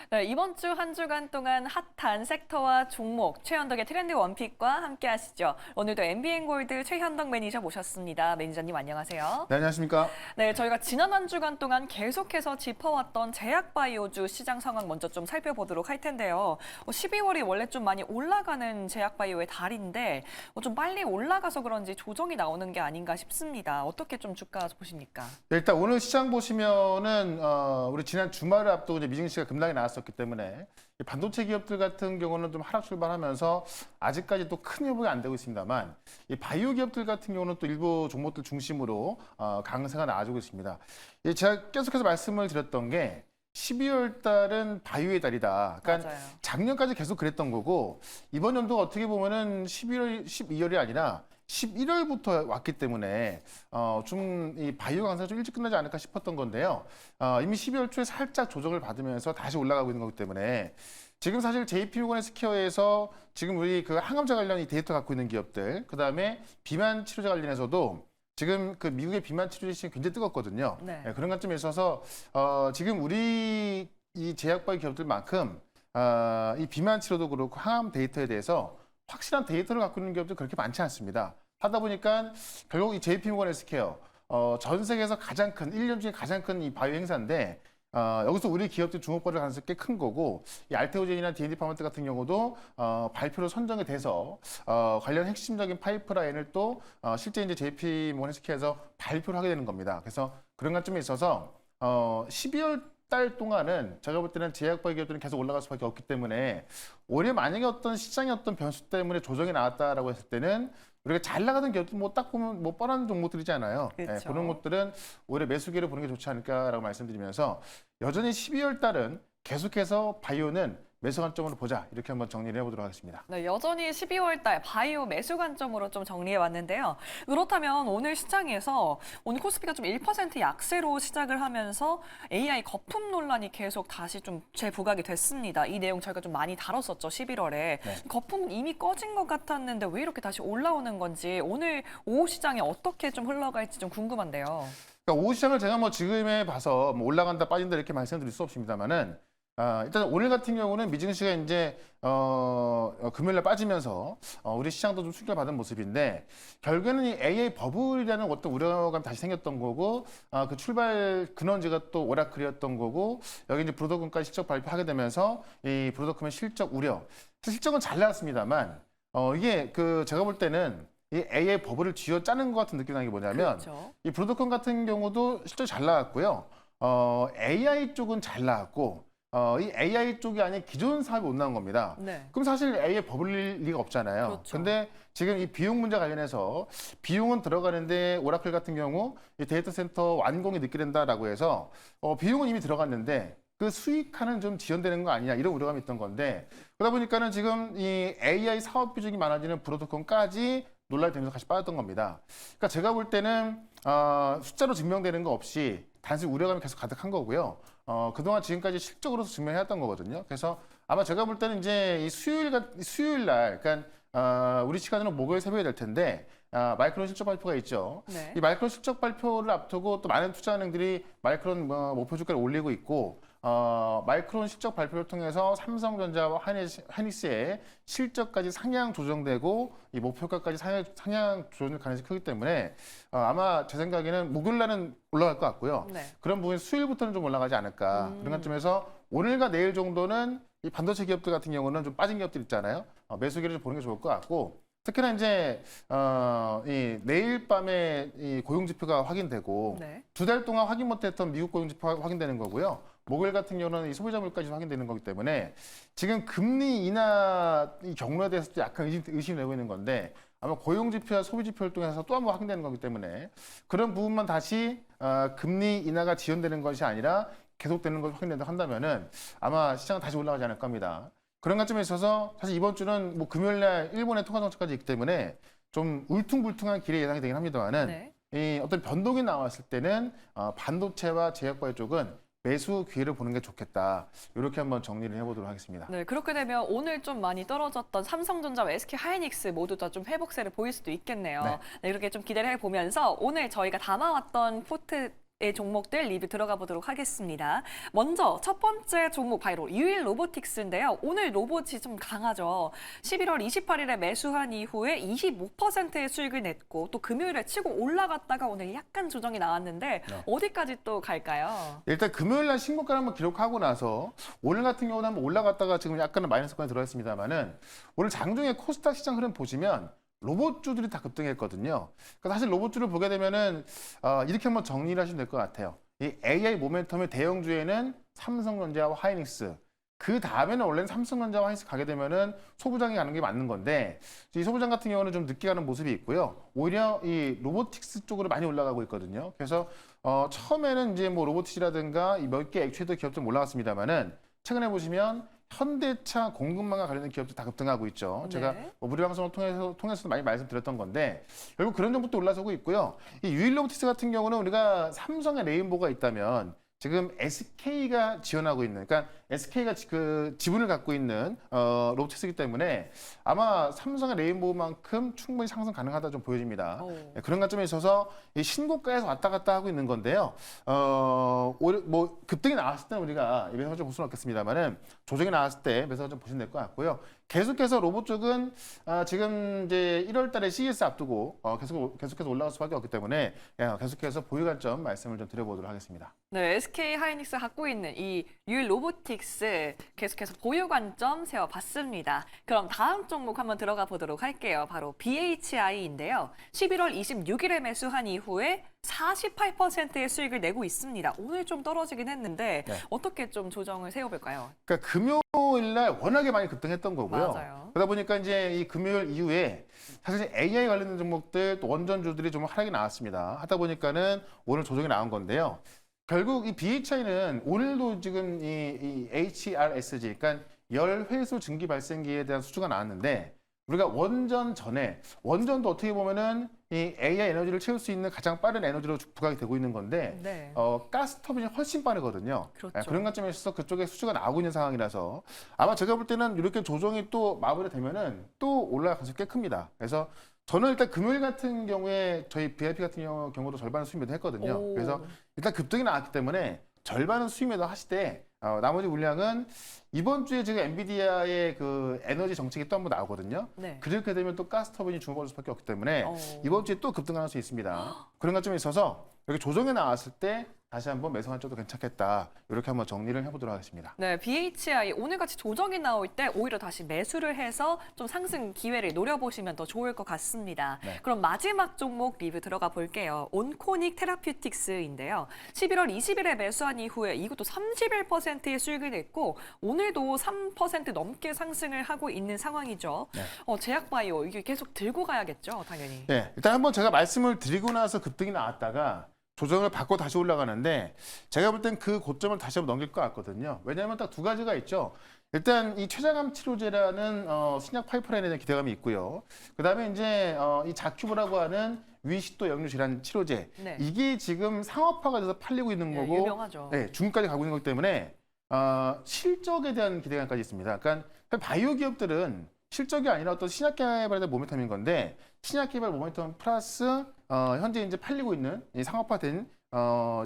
네, 이번 주 한 주간 동안 핫한 섹터와 종목, 최현덕의 트렌드 원픽과 함께 하시죠. 오늘도 MBN골드 최현덕 매니저 모셨습니다. 매니저님 안녕하세요. 네, 안녕하십니까? 네, 저희가 지난 한 주간 동안 계속해서 짚어왔던 제약바이오주 시장 상황 먼저 좀 살펴보도록 할 텐데요. 12월이 원래 좀 많이 올라가는 제약바이오의 달인데 좀 빨리 올라가서 그런지 조정이 나오는 게 아닌가 싶습니다. 어떻게 좀 주가 보십니까? 네, 일단 오늘 시장 보시면은 우리 지난 주말을 앞두고 이제 미증 시가 급락이 나왔었기 때문에 이 반도체 기업들 같은 경우는 좀 하락 출발하면서 아직까지 또 큰 회복이 안 되고 있습니다만 이 바이오 기업들 같은 경우는 또 일부 종목들 중심으로 강세가 나와주고 있습니다. 제가 계속해서 말씀을 드렸던 게 12월 달은 바이오의 달이다. 그러니까 맞아요. 작년까지 계속 그랬던 거고 이번 연도가 어떻게 보면은 11월, 12월이 아니라 11월부터 왔기 때문에 좀 이 바이오 강세가 좀 일찍 끝나지 않을까 싶었던 건데요. 이미 12월 초에 살짝 조정을 받으면서 다시 올라가고 있는 거기 때문에 지금 사실 JP모건 헬스케어에서 지금 우리 그 항암제 관련 이 데이터 갖고 있는 기업들, 그다음에 비만 치료제 관련해서도 지금 그 미국의 비만 치료제 시장이 굉장히 뜨겁거든요. 네. 그런 관점에 있어서 지금 우리 이 제약바이오 기업들만큼 이 비만 치료도 그렇고 항암 데이터에 대해서 확실한 데이터를 갖고 있는 기업들 그렇게 많지 않습니다. 하다 보니까 결국 이 JP모건 헬스케어 전 세계에서 가장 큰 1년 중에 가장 큰 이 바이오 행사인데 여기서 우리 기업들 주목받을 가능성이 꽤 큰 거고 이 알테오젠이나 D&D 파마트 같은 경우도 발표로 선정이 돼서 관련 핵심적인 파이프라인을 또 실제 이제 JP모건 헬스케어에서 발표를 하게 되는 겁니다. 그래서 그런 관점에 있어서 12월 달 동안은 제가 볼 때는 제약바이오 기업들은 계속 올라갈 수밖에 없기 때문에 올해 만약에 어떤 시장의 어떤 변수 때문에 조정이 나왔다라고 했을 때는 우리가 잘 나가던 기업들 뭐 딱 보면 뭐 뻔한 종목들이잖아요. 그렇죠. 그런 것들은 오히려 매수기를 보는 게 좋지 않을까라고 말씀드리면서 여전히 12월 달은 계속해서 바이오는 매수 관점으로 보자 이렇게 한번 정리를 해보도록 하겠습니다. 네, 여전히 12월 달 바이오 매수 관점으로 좀 정리해 왔는데요. 그렇다면 오늘 시장에서 오늘 코스피가 좀 1% 약세로 시작을 하면서 AI 거품 논란이 계속 다시 좀 재부각이 됐습니다. 이 내용 저희가 좀 많이 다뤘었죠, 11월에. 거품은 이미 꺼진 것 같았는데 왜 이렇게 다시 올라오는 건지 오늘 오후 시장에 어떻게 좀 흘러갈지 좀 궁금한데요. 그러니까 오후 시장을 제가 뭐 지금에 봐서 뭐 올라간다 빠진다 이렇게 말씀드릴 수 없습니다만은 일단 오늘 같은 경우는 미증시가 이제 금요일날 빠지면서 우리 시장도 좀 충격을 받은 모습인데 결국에는 이 AI 버블이라는 어떤 우려감이 다시 생겼던 거고 그 출발 근원지가 또 오라클이었던 거고 여기 이제 브로더금까지 실적 발표하게 되면서 이 브로더금의 실적 우려 실적은 잘 나왔습니다만 이게 그 제가 볼 때는 이 AI 버블을 쥐어 짜는 것 같은 느낌이 나는 게 뭐냐면 그렇죠. 이 브로드컴 같은 경우도 실적이 잘 나왔고요. AI 쪽은 잘 나왔고 이 AI 쪽이 아닌 기존 사업이 못 나온 겁니다. 네. 그럼 사실 AI 버블일 리가 없잖아요. 그렇죠. 근데 지금 이 비용 문제 관련해서 비용은 들어가는데 오라클 같은 경우 이 데이터 센터 완공이 늦게 된다라고 해서 비용은 이미 들어갔는데 그 수익화는 좀 지연되는 거 아니냐 이런 우려감이 있던 건데 그러다 보니까는 지금 이 AI 사업 비중이 많아지는 브로드컴까지 논란이 되면서 같이 빠졌던 겁니다. 그러니까 제가 볼 때는 숫자로 증명되는 거 없이 단순히 우려감이 계속 가득한 거고요. 그동안 지금까지 실적으로서 증명해왔던 거거든요. 그래서 아마 제가 볼 때는 이제 이 수요일 날, 그러니까 우리 시간으로 목요일 새벽에 될 텐데 마이크론 실적 발표가 있죠. 네. 이 마이크론 실적 발표를 앞두고 또 많은 투자은행들이 마이크론 목표 주가를 올리고 있고 마이크론 실적 발표를 통해서 삼성전자와 하이닉스의 실적까지 상향 조정되고 이 목표가까지 상향 조정될 가능성이 크기 때문에 아마 제 생각에는 목요일 날은 올라갈 것 같고요. 네. 그런 부분이 수요일부터는 좀 올라가지 않을까. 그런 관점에서 오늘과 내일 정도는 이 반도체 기업들 같은 경우는 좀 빠진 기업들 있잖아요. 매수기를 좀 보는 게 좋을 것 같고 특히나 이제 이 내일 밤에 이 고용 지표가 확인되고 네. 2달 동안 확인 못했던 미국 고용 지표가 확인되는 거고요. 목요일 같은 경우는 이 소비자 물가지수 확인되는 거기 때문에 지금 금리 인하 이 경로에 대해서도 약간 의심이 되고 있는 건데 아마 고용 지표와 소비 지표를 통해서 또 한 번 확인되는 거기 때문에 그런 부분만 다시 금리 인하가 지연되는 것이 아니라 계속되는 것을 확인된다 한다면은 아마 시장은 다시 올라가지 않을 겁니다. 그런 관점에 있어서 사실 이번 주는 뭐 금요일날 일본의 통화 정책까지 있기 때문에 좀 울퉁불퉁한 길이 예상이 되긴 합니다만은 네. 이 어떤 변동이 나왔을 때는 반도체와 제약바이오 쪽은 매수 기회를 보는 게 좋겠다. 이렇게 한번 정리를 해보도록 하겠습니다. 네, 그렇게 되면 오늘 좀 많이 떨어졌던 삼성전자와 SK 하이닉스 모두 다 좀 회복세를 보일 수도 있겠네요. 네. 네, 이렇게 좀 기대를 해보면서 오늘 저희가 담아왔던 종목들 리뷰 들어가 보도록 하겠습니다. 먼저 첫 번째 종목 바로 유일 로보틱스인데요. 오늘 로봇이 좀 강하죠. 11월 28일에 매수한 이후에 25%의 수익을 냈고 또 금요일에 치고 올라갔다가 오늘 약간 조정이 나왔는데 어디까지 또 갈까요? 일단 금요일 날 신고가를 한번 기록하고 나서 오늘 같은 경우는 한번 올라갔다가 지금 약간은 마이너스권에 들어있습니다만은 오늘 장중에 코스닥 시장 흐름 보시면 로봇주들이 다 급등했거든요. 그러니까 사실 로봇주를 보게 되면은 이렇게 한번 정리를 하시면 될 것 같아요. 이 AI 모멘텀의 대형주에는 삼성전자와 하이닉스. 그 다음에는 원래는 삼성전자와 하이닉스 가게 되면은 소부장이 가는 게 맞는 건데 이 소부장 같은 경우는 좀 늦게 가는 모습이 있고요. 오히려 이 로보틱스 쪽으로 많이 올라가고 있거든요. 그래서 처음에는 이제 뭐 로보틱이라든가 몇 개 액추에이터 기업들 올라갔습니다만은 최근에 보시면 현대차 공급망과 관련된 기업들 다 급등하고 있죠. 제가 네. 우리 방송을 통해서도 많이 말씀드렸던 건데 결국 그런 정보도 올라서고 있고요. 이 유일 로보틱스 같은 경우는 우리가 삼성의 레인보우가 있다면 지금 SK가 지원하고 있는, 그러니까 SK가 그 지분을 갖고 있는 로보틱스이기 때문에 아마 삼성의 레인보우만큼 충분히 상승 가능하다 좀 보여집니다. 네, 그런 관점에 있어서 이 신고가에서 왔다 갔다 하고 있는 건데요. 뭐 급등이 나왔을 때는 우리가 매수가 좀 볼 수는 없겠습니다만은 조정이 나왔을 때 매수가 좀 보시면 될 것 같고요. 계속해서 로봇 쪽은 지금 이제 1월달에 CES 앞두고 계속해서 올라갈 수밖에 없기 때문에 계속해서 보유 관점 말씀을 좀 드려보도록 하겠습니다. 네, SK 하이닉스 갖고 있는 이 유일 로보틱스 계속해서 보유 관점 세워봤습니다. 그럼 다음 종목 한번 들어가 보도록 할게요. 바로 BHI인데요. 11월 26일에 매수한 이후에 48%의 수익을 내고 있습니다. 오늘 좀 떨어지긴 했는데 네. 어떻게 좀 조정을 세워볼까요? 그러니까 금요일 날 워낙에 많이 급등했던 거고요. 맞아요. 그러다 보니까 이제 이 금요일 이후에 사실 AI 관련된 종목들 또 원전주들이 좀 하락이 나왔습니다. 하다 보니까는 오늘 조정이 나온 건데요. 결국 이 BHI는 오늘도 지금 이 HRSG, 그러니까 열회수 증기 발생기에 대한 수주가 나왔는데 우리가 원전 전에 원전도 어떻게 보면은 이 AI 에너지를 채울 수 있는 가장 빠른 에너지로 부각이 되고 있는 건데 네. 가스 터빈이 훨씬 빠르거든요. 그렇죠. 그런 관점에 있어서 그쪽에 수주가 나오고 있는 상황이라서 아마 제가 볼 때는 이렇게 조정이 또 마무리되면은 또 올라갈 가능성이 꽤 큽니다. 그래서 저는 일단 금요일 같은 경우에 저희 VIP 같은 경우도 절반은 수익 매도했거든요. 오. 그래서 일단 급등이 나왔기 때문에 절반은 수익 매도 하시되 나머지 물량은 이번 주에 지금 엔비디아의 그 에너지 정책이 또 한 번 나오거든요. 네. 그렇게 되면 또 가스 터빈이 주목받을 수밖에 없기 때문에 어. 이번 주에 또 급등할 수 있습니다. 그런 관점에 있어서 이렇게 조정에 나왔을 때 다시 한번 매수 관점도 괜찮겠다. 이렇게 한번 정리를 해보도록 하겠습니다. 네, BHI 오늘같이 조정이 나올 때 오히려 다시 매수를 해서 좀 상승 기회를 노려보시면 더 좋을 것 같습니다. 네. 그럼 마지막 종목 리뷰 들어가 볼게요. 온코닉 테라퓨틱스인데요. 11월 20일에 매수한 이후에 이것도 31%의 수익을 냈고 오늘도 3% 넘게 상승을 하고 있는 상황이죠. 네. 제약바이오 이게 계속 들고 가야겠죠, 당연히. 네, 일단 한번 제가 말씀을 드리고 나서 급등이 나왔다가 조정을 받고 다시 올라가는데 제가 볼 땐 그 고점을 다시 한번 넘길 것 같거든요. 왜냐하면 딱 두 가지가 있죠. 일단 이 췌장암 치료제라는 신약 파이프라인에 대한 기대감이 있고요. 그다음에 이제 이 자큐브라고 하는 위식도 역류 질환 치료제 네. 이게 지금 상업화가 돼서 팔리고 있는 네, 거고 유명하죠. 네, 중국까지 가고 있는 거기 때문에 실적에 대한 기대감까지 있습니다. 그러니까 바이오 기업들은 실적이 아니라 어떤 신약 개발에 대한 모멘텀인 건데 신약 개발 모멘텀 플러스 현재 이제 팔리고 있는 이 상업화된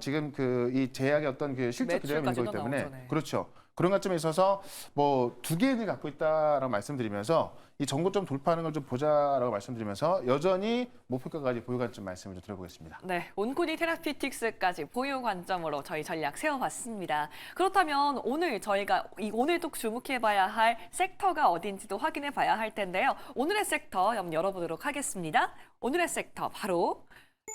지금 그 이 제약의 어떤 그 실적 기대감이 있는 거기 때문에 나오잖아요. 그렇죠. 그런 관점에 있어서 뭐 두 개를 갖고 있다라고 말씀드리면서 이 전고점 돌파하는 걸 좀 보자라고 말씀드리면서 여전히 목표가까지 보유 관점 말씀을 좀 드려보겠습니다. 네, 온코닉 테라퓨틱스까지 보유 관점으로 저희 전략 세워봤습니다. 그렇다면 오늘 저희가 오늘 또 주목해봐야 할 섹터가 어딘지도 확인해봐야 할 텐데요. 오늘의 섹터 한번 열어보도록 하겠습니다. 오늘의 섹터 바로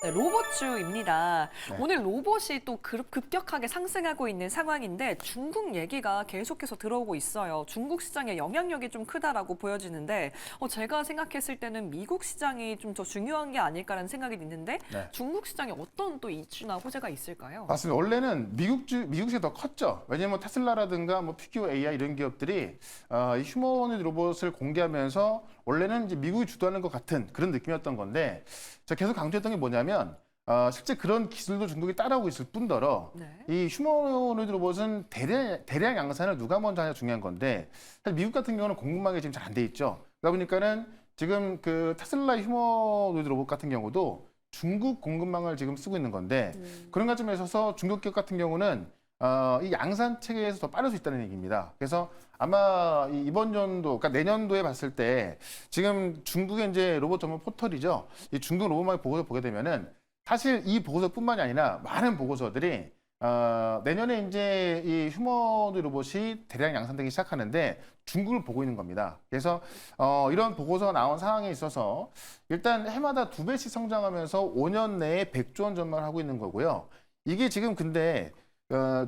네, 로봇주입니다. 네. 오늘 로봇이 또 급격하게 상승하고 있는 상황인데 중국 얘기가 계속해서 들어오고 있어요. 중국 시장의 영향력이 좀 크다라고 보여지는데 제가 생각했을 때는 미국 시장이 좀 더 중요한 게 아닐까라는 생각이 있는데 네. 중국 시장에 어떤 또 이슈나 호재가 있을까요? 맞습니다. 원래는 미국이 더 컸죠. 왜냐하면 테슬라라든가 뭐 피규어 AI 이런 기업들이 이 휴머노이드 로봇을 공개하면서 원래는 이제 미국이 주도하는 것 같은 그런 느낌이었던 건데 제가 계속 강조했던 게 뭐냐면 실제 그런 기술도 중국이 따라오고 있을 뿐더러 네. 이 휴머노이드 로봇은 대량 양산을 누가 먼저 하냐 중요한 건데 사실 미국 같은 경우는 공급망이 지금 잘 안 돼 있죠. 그러다 보니까는 지금 그 테슬라 휴머노이드 로봇 같은 경우도 중국 공급망을 지금 쓰고 있는 건데 그런 관점에 있어서 중국 기업 같은 경우는 이 양산 체계에서 더 빠를 수 있다는 얘기입니다. 그래서 아마 이번 연도, 그러니까 내년도에 봤을 때 지금 중국의 이제 로봇 전문 포털이죠. 이 중국 로봇망 보고서 보게 되면은 사실 이 보고서뿐만이 아니라 많은 보고서들이 내년에 이제 이 휴머노이드 로봇이 대량 양산되기 시작하는데 중국을 보고 있는 겁니다. 그래서 이런 보고서가 나온 상황에 있어서 일단 해마다 2배씩 성장하면서 5년 내에 100조 원 전망을 하고 있는 거고요. 이게 지금 근데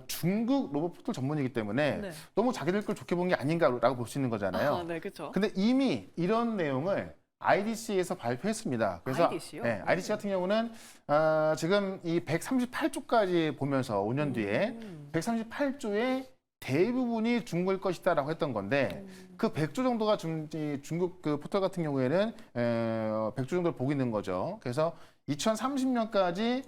중국 로봇 포털 전문이기 때문에 네. 너무 자기들 걸 좋게 본 게 아닌가라고 볼 수 있는 거잖아요. 아, 네, 그렇죠. 근데 이미 이런 내용을 IDC에서 발표했습니다. 그래서 IDC 요? 네, IDC 같은 경우는 지금 이 138조까지 보면서 5년 뒤에 138조의 대부분이 중국일 것이다라고 했던 건데 그 100조 정도가 중국 그 포털 같은 경우에는 100조 정도를 보고 있는 거죠. 그래서 2030년까지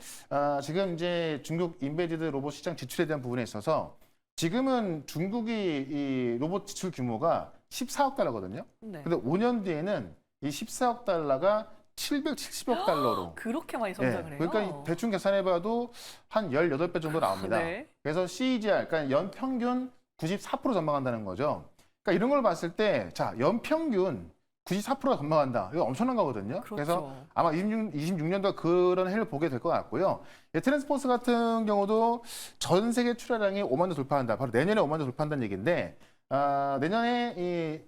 지금 이제 중국 인베디드 로봇 시장 지출에 대한 부분에 있어서 지금은 중국이 이 로봇 지출 규모가 14억 달러거든요. 네. 근데 5년 뒤에는 이 14억 달러가 770억 달러로. 그렇게 많이 성장을 해요. 그러니까 대충 계산해봐도 한 18배 정도 나옵니다. 네. 그래서 CAGR, 그러니까 연평균 94% 전망한다는 거죠. 그러니까 이런 걸 봤을 때, 자, 연평균 94%가 전망한다. 이거 엄청난 거거든요. 그렇죠. 그래서 아마 26년도 그런 해를 보게 될 것 같고요. 트랜스포스 같은 경우도 전 세계 출하량이 5만 대 돌파한다. 바로 내년에 5만 대 돌파한다는 얘기인데, 내년에 이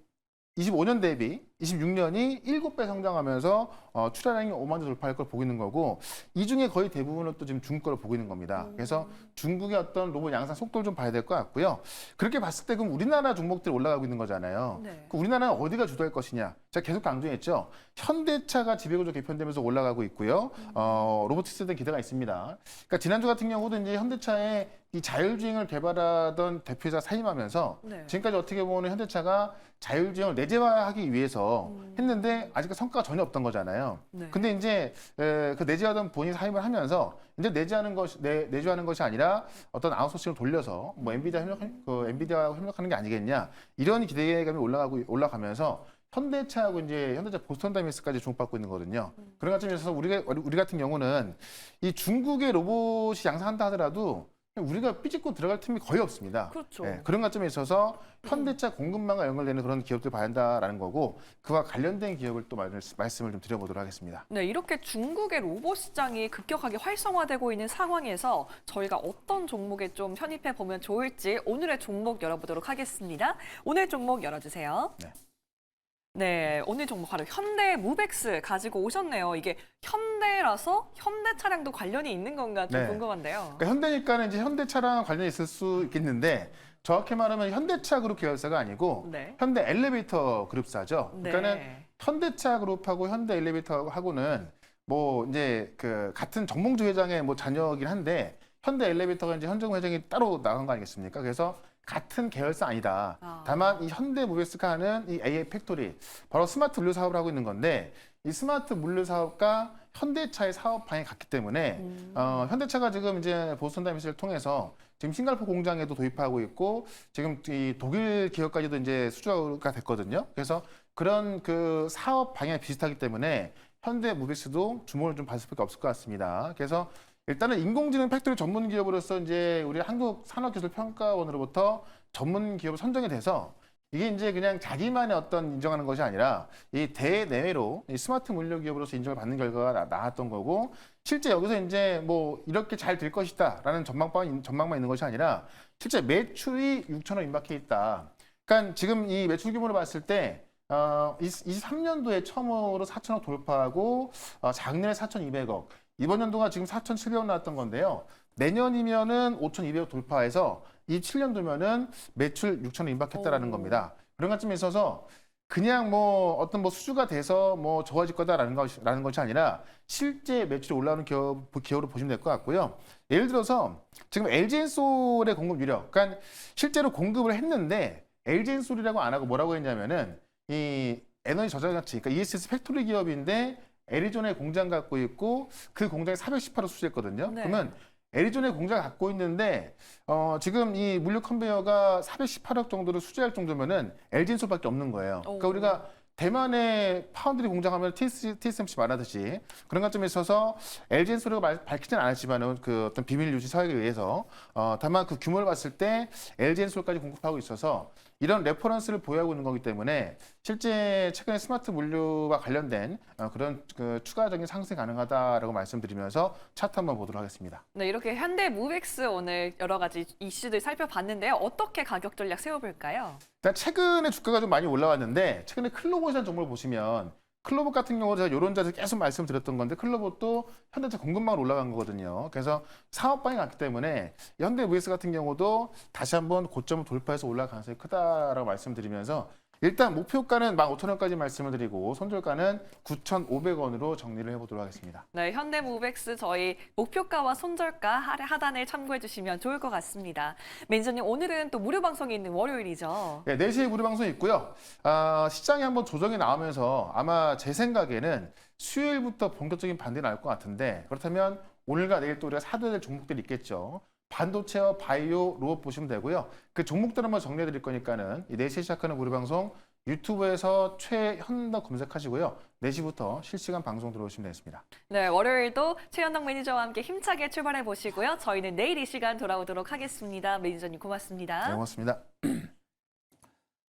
25년 대비 26년이 7배 성장하면서 출하량이 5만 대 돌파할 걸 보고 있는 거고 이 중에 거의 대부분은 또 지금 중국 거를 보고 있는 겁니다. 그래서 중국의 어떤 로봇 양산 속도를 좀 봐야 될 것 같고요. 그렇게 봤을 때 그럼 우리나라 종목들이 올라가고 있는 거잖아요. 네. 그 우리나라는 어디가 주도할 것이냐. 제가 계속 강조했죠. 현대차가 지배구조 개편되면서 올라가고 있고요. 로보틱스에 대한 기대가 있습니다. 그러니까 지난주 같은 경우도 이제 현대차의 이 자율주행을 개발하던 대표자 사임하면서 네. 지금까지 어떻게 보면 현대차가 자율주행을 내재화하기 위해서 했는데 아직까지 성과가 전혀 없던 거잖아요. 네. 근데 이제 그 내재하던 본인이 사임을 하면서 이제 내재하는 것이 아니라 어떤 아웃소싱을 돌려서 뭐 엔비디아와 협력하는 게 아니겠냐 이런 기대감이 올라가면서 현대차하고 이제 현대차 보스턴 다이내믹스까지 주목받고 있는 거거든요. 그런 관점에서 우리 같은 경우는 이 중국의 로봇이 양산한다 하더라도 우리가 삐집고 들어갈 틈이 거의 없습니다. 그렇죠. 네, 그런 관점에 있어서 현대차 공급망과 연결되는 그런 기업들 봐야 한다라는 거고 그와 관련된 기업을 또 말씀을 좀 드려보도록 하겠습니다. 네, 이렇게 중국의 로봇 시장이 급격하게 활성화되고 있는 상황에서 저희가 어떤 종목에 좀 편입해 보면 좋을지 오늘의 종목 열어보도록 하겠습니다. 오늘 종목 열어주세요. 네. 네, 오늘 종목 바로 현대 무벡스 가지고 오셨네요. 이게 현대라서 현대 차량도 관련이 있는 건가 좀 네. 궁금한데요. 그러니까 현대니까는 이제 현대차랑 관련이 있을 수 있겠는데 정확히 말하면 현대차 그룹 계열사가 아니고 네. 현대 엘리베이터 그룹사죠. 그러니까는 네. 현대차 현대차 그룹하고 현대 엘리베이터하고는 뭐 이제 그 같은 정몽주 회장의 뭐 자녀이긴 한데 현대 엘리베이터가 이제 현정우 회장이 따로 나간 거 아니겠습니까? 그래서 같은 계열사 아니다. 다만 이 현대 무벡스가 하는 이 AI 팩토리 바로 스마트 물류 사업을 하고 있는 건데 이 스마트 물류 사업과 현대차의 사업 방향이 같기 때문에 현대차가 지금 이제 보스턴 다이내믹스를 통해서 지금 싱가포르 공장에도 도입하고 있고 지금 이 독일 기업까지도 이제 수주가 됐거든요. 그래서 그런 그 사업 방향이 비슷하기 때문에 현대 무벡스도 주목을 좀 받을 수밖에 없을 것 같습니다. 그래서 일단은 인공지능 팩토리 전문 기업으로서 이제 우리 한국산업기술평가원으로부터 전문 기업 선정이 돼서 이게 이제 그냥 자기만의 어떤 인정하는 것이 아니라 이 대내외로 이 스마트 물류 기업으로서 인정을 받는 결과가 나왔던 거고 실제 여기서 이제 뭐 이렇게 잘 될 것이다라는 전망만 있는 것이 아니라 실제 매출이 6천억 임박해 있다. 그러니까 지금 이 매출 규모를 봤을 때 23년도에 처음으로 4천억 돌파하고 작년에 4,200억 이번 연도가 지금 4,700억 나왔던 건데요. 내년이면은 5,200억 돌파해서 27년도면은 매출 6천억 임박했다라는 겁니다. 그런 관점에 있어서 그냥 뭐 어떤 뭐 수주가 돼서 뭐 좋아질 거다라는 것이 아니라 실제 매출이 올라오는 기업으로 보시면 될 것 같고요. 예를 들어서 지금 LG엔솔의 공급 유력, 그러니까 실제로 공급을 했는데 LG엔솔이라고 안 하고 뭐라고 했냐면은 이 에너지 저장장치, 그러니까 ESS 팩토리 기업인데 애리조나에 공장 갖고 있고 그 공장에 418억 수주했거든요. 네. 그러면 애리조나에 공장 갖고 있는데 지금 이 물류 컨베이어가 418억 정도를 수주할 정도면은 LG엔솔밖에 없는 거예요. 그러니까 우리가 대만의 파운드리 공장하면 TSMC 말하듯이 그런 관점에 있어서 LG엔솔이가 밝히진 않았지만은 그 어떤 비밀 유지 서약에 의해서 다만 그 규모를 봤을 때 LG엔솔까지 공급하고 있어서 이런 레퍼런스를 보유하고 있는 거기 때문에 실제 최근에 스마트 물류와 관련된 그런 그 추가적인 상승이 가능하다라고 말씀드리면서 차트 한번 보도록 하겠습니다. 네, 이렇게 현대무백스 오늘 여러 가지 이슈들 살펴봤는데요. 어떻게 가격 전략 세워볼까요? 일단 최근에 주가가 좀 많이 올라왔는데 최근에 클로봇이라는 종목을 보시면 클로봇 같은 경우도 제가 이런 자리에서 계속 말씀드렸던 건데 클로봇도 현대차 공급망으로 올라간 거거든요. 그래서 사업방이 갔기 때문에 현대 VS 같은 경우도 다시 한번 고점을 돌파해서 올라갈 가능성이 크다라고 말씀드리면서 일단 목표가는 15,000원까지 말씀을 드리고 손절가는 9,500원으로 정리를 해보도록 하겠습니다. 네, 현대무백스 저희 목표가와 손절가 하단을 참고해 주시면 좋을 것 같습니다. 매니저님, 오늘은 또 무료 방송이 있는 월요일이죠. 네, 4시에 무료 방송이 있고요. 시장이 한번 조정이 나오면서 아마 제 생각에는 수요일부터 본격적인 반등이 나올 것 같은데 그렇다면 오늘과 내일 또 우리가 사둬야 될 종목들이 있겠죠. 반도체와 바이오, 로봇 보시면 되고요. 그 종목들 한번 정리해 드릴 거니까는 이 4시에 시작하는 무료 방송 유튜브에서 최현덕 검색하시고요. 4시부터 실시간 방송 들어오시면 되겠습니다. 네, 월요일도 최현덕 매니저와 함께 힘차게 출발해 보시고요. 저희는 내일 이 시간 돌아오도록 하겠습니다. 매니저님 고맙습니다. 네, 고맙습니다.